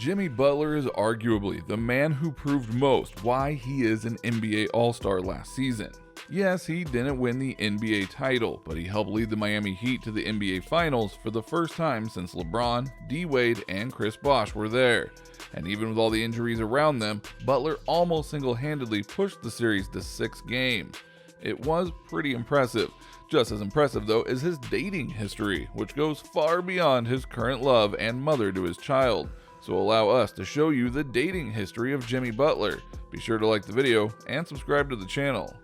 Jimmy Butler is arguably the man who proved most why he is an NBA All-Star last season. Yes, he didn't win the NBA title, but he helped lead the Miami Heat to the NBA Finals for the first time since LeBron, D-Wade, and Chris Bosh were there. And even with all the injuries around them, Butler almost single-handedly pushed the series to 6 games. It was pretty impressive. Just as impressive, though, is his dating history, which goes far beyond his current love and mother to his child. So allow us to show you the dating history of Jimmy Butler. Be sure to like the video and subscribe to the channel.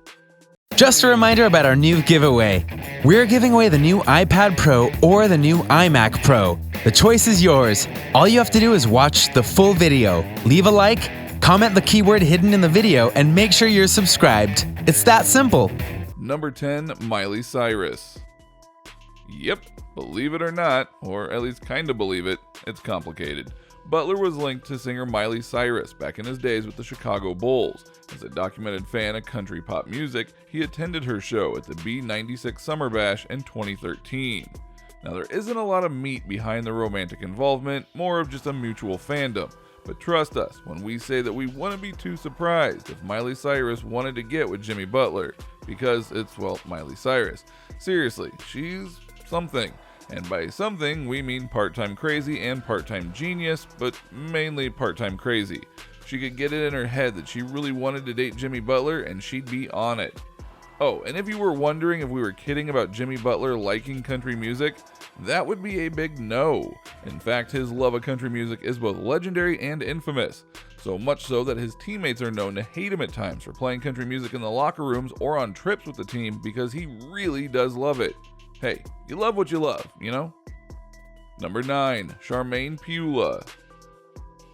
Just a reminder about our new giveaway. We're giving away the new iPad Pro or the new iMac Pro. The choice is yours. All you have to do is watch the full video, leave a like, comment the keyword hidden in the video, and make sure you're subscribed. It's that simple. Number 10, Miley Cyrus. Yep, believe it or not, or at least kinda believe it, it's complicated. Butler was linked to singer Miley Cyrus back in his days with the Chicago Bulls. As a documented fan of country pop music, he attended her show at the B96 Summer Bash in 2013. Now, there isn't a lot of meat behind the romantic involvement, more of just a mutual fandom. But trust us when we say that we wouldn't be too surprised if Miley Cyrus wanted to get with Jimmy Butler, because it's, well, Miley Cyrus. Seriously, she's something. And by something, we mean part-time crazy and part-time genius, but mainly part-time crazy. She could get it in her head that she really wanted to date Jimmy Butler, and she'd be on it. Oh, and if you were wondering if we were kidding about Jimmy Butler liking country music, that would be a big no. In fact, his love of country music is both legendary and infamous. So much so that his teammates are known to hate him at times for playing country music in the locker rooms or on trips with the team because he really does love it. Hey, you love what you love, you know? Number 9, Charmaine Piula.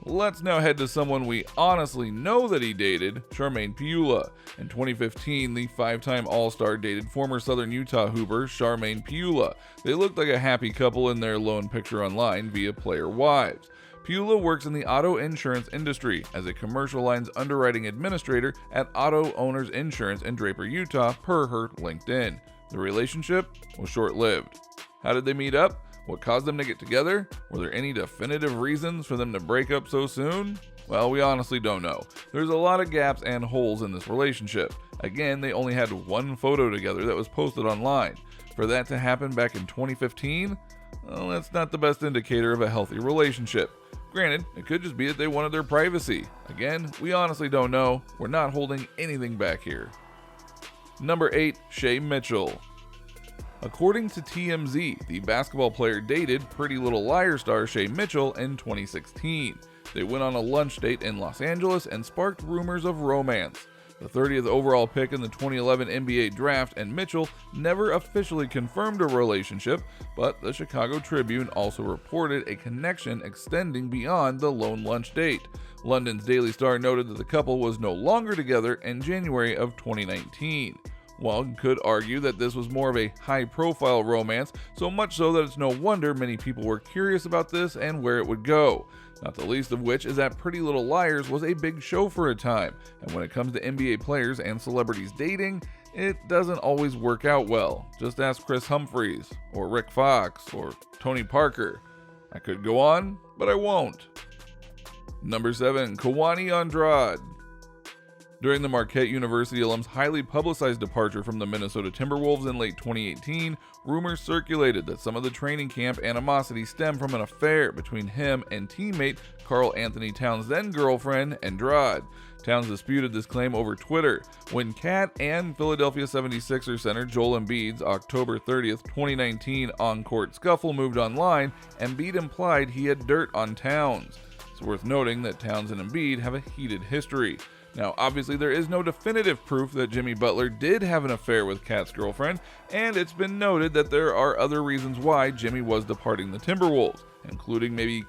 Let's now head to someone we honestly know that he dated, Charmaine Piula. In 2015, the 5-time All-Star dated former Southern Utah Hooper Charmaine Piula. They looked like a happy couple in their lone picture online via Player Wives. Piula works in the auto insurance industry as a commercial lines underwriting administrator at Auto Owners Insurance in Draper, Utah, per her LinkedIn. The relationship was short-lived. How did they meet up? What caused them to get together? Were there any definitive reasons for them to break up so soon? Well, we honestly don't know. There's a lot of gaps and holes in this relationship. Again, they only had one photo together that was posted online. For that to happen back in 2015? Well, that's not the best indicator of a healthy relationship. Granted, it could just be that they wanted their privacy. Again, we honestly don't know. We're not holding anything back here. Number 8, Shay Mitchell. According to TMZ, the basketball player dated Pretty Little Liars star Shay Mitchell in 2016. They went on a lunch date in Los Angeles and sparked rumors of romance. The 30th overall pick in the 2011 NBA draft, and Mitchell never officially confirmed a relationship, but the Chicago Tribune also reported a connection extending beyond the lone lunch date. London's Daily Star noted that the couple was no longer together in January of 2019. One could argue that this was more of a high-profile romance, so much so that it's no wonder many people were curious about this and where it would go. Not the least of which is that Pretty Little Liars was a big show for a time, and when it comes to NBA players and celebrities dating, it doesn't always work out well. Just ask Chris Humphries, or Rick Fox, or Tony Parker. I could go on, but I won't. Number 7, Kawahine Andrade. During the Marquette University alum's highly publicized departure from the Minnesota Timberwolves in late 2018, rumors circulated that some of the training camp animosity stemmed from an affair between him and teammate Karl Anthony Towns' then-girlfriend, Andrade. Towns disputed this claim over Twitter. When Cat and Philadelphia 76ers center Joel Embiid's October 30th, 2019 on-court scuffle moved online, Embiid implied he had dirt on Towns. It's worth noting that Towns and Embiid have a heated history. Now, obviously, there is no definitive proof that Jimmy Butler did have an affair with Cat's girlfriend, and it's been noted that there are other reasons why Jimmy was departing the Timberwolves, including maybe,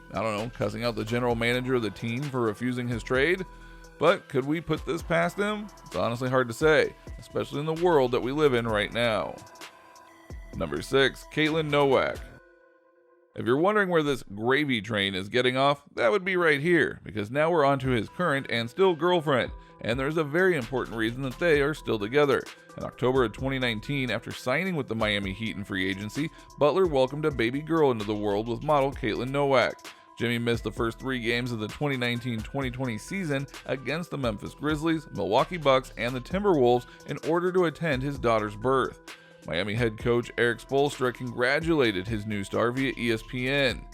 cussing out the general manager of the team for refusing his trade. But could we put this past him? It's honestly hard to say, especially in the world that we live in right now. Number 6, Kaitlin Nowak. If you're wondering where this gravy train is getting off, that would be right here, because now we're on to his current and still girlfriend, and there's a very important reason that they are still together. In October of 2019, after signing with the Miami Heat in free agency, Butler welcomed a baby girl into the world with model Kaitlin Nowak. Jimmy missed the first 3 games of the 2019-2020 season against the Memphis Grizzlies, Milwaukee Bucks, and the Timberwolves in order to attend his daughter's birth. Miami head coach Erik Spoelstra congratulated his new star via ESPN.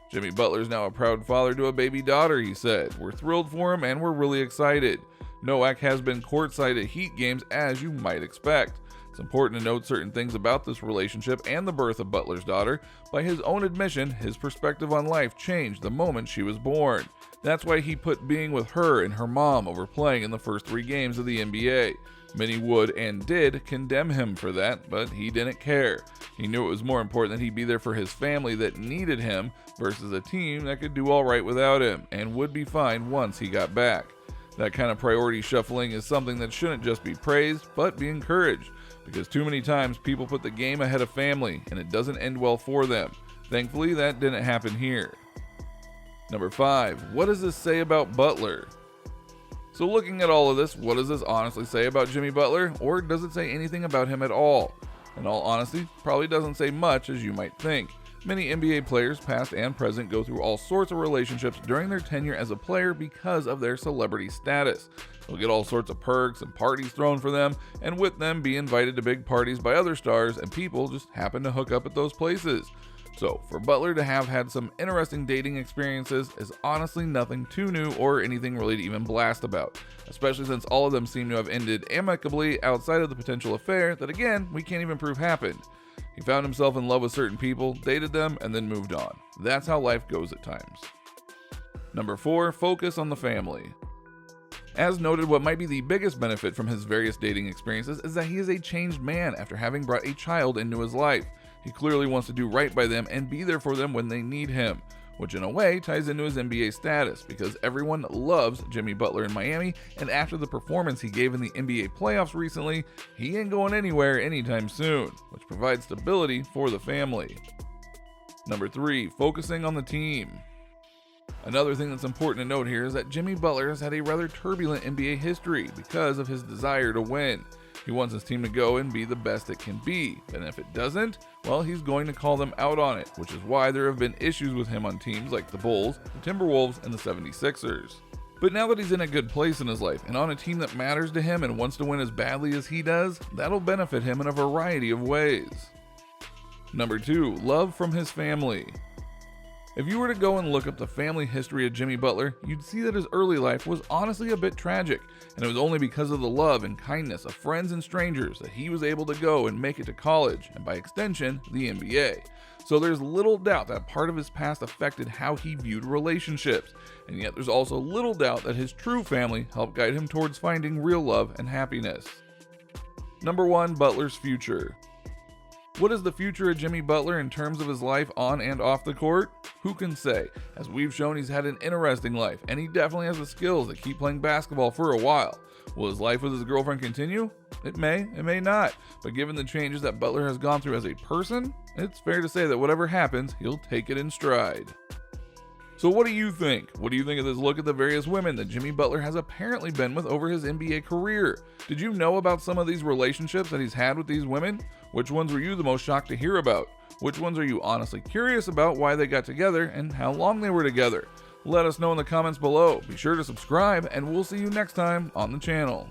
Jimmy Butler is now a proud father to a baby daughter, he said. We're thrilled for him and we're really excited. Nowak has been courtside at Heat games as you might expect. It's important to note certain things about this relationship and the birth of Butler's daughter. By his own admission, his perspective on life changed the moment she was born. That's why he put being with her and her mom over playing in the first 3 games of the NBA. Many would and did condemn him for that, but he didn't care. He knew it was more important that he be there for his family that needed him versus a team that could do all right without him and would be fine once he got back. That kind of priority shuffling is something that shouldn't just be praised, but be encouraged, because too many times people put the game ahead of family and it doesn't end well for them. Thankfully, that didn't happen here. Number 5. What does this say about Butler? So looking at all of this, what does this honestly say about Jimmy Butler, or does it say anything about him at all? In all honesty, probably doesn't say much as you might think. Many NBA players, past and present, go through all sorts of relationships during their tenure as a player because of their celebrity status. They'll get all sorts of perks and parties thrown for them, and with them be invited to big parties by other stars, and people just happen to hook up at those places. So, for Butler to have had some interesting dating experiences is honestly nothing too new or anything really to even blast about, especially since all of them seem to have ended amicably outside of the potential affair that, again, we can't even prove happened. He found himself in love with certain people, dated them, and then moved on. That's how life goes at times. Number 4, focus on the family. As noted, what might be the biggest benefit from his various dating experiences is that he is a changed man after having brought a child into his life. He clearly wants to do right by them and be there for them when they need him, which in a way ties into his NBA status because everyone loves Jimmy Butler in Miami, and after the performance he gave in the NBA playoffs recently, he ain't going anywhere anytime soon, which provides stability for the family. Number 3, focusing on the team. Another thing that's important to note here is that Jimmy Butler has had a rather turbulent NBA history because of his desire to win. He wants his team to go and be the best it can be, and if it doesn't, well, he's going to call them out on it, which is why there have been issues with him on teams like the Bulls, the Timberwolves, and the 76ers. But now that he's in a good place in his life and on a team that matters to him and wants to win as badly as he does, that'll benefit him in a variety of ways. Number 2, love from his family. If you were to go and look up the family history of Jimmy Butler, you'd see that his early life was honestly a bit tragic, and it was only because of the love and kindness of friends and strangers that he was able to go and make it to college, and by extension, the NBA. So there's little doubt that part of his past affected how he viewed relationships, and yet there's also little doubt that his true family helped guide him towards finding real love and happiness. Number 1, Butler's future. What is the future of Jimmy Butler in terms of his life on and off the court? Who can say? As we've shown, he's had an interesting life, and he definitely has the skills to keep playing basketball for a while. Will his life with his girlfriend continue? It may not, but given the changes that Butler has gone through as a person, it's fair to say that whatever happens, he'll take it in stride. So what do you think? What do you think of this look at the various women that Jimmy Butler has apparently been with over his NBA career? Did you know about some of these relationships that he's had with these women? Which ones were you the most shocked to hear about? Which ones are you honestly curious about why they got together and how long they were together? Let us know in the comments below. Be sure to subscribe, and we'll see you next time on the channel.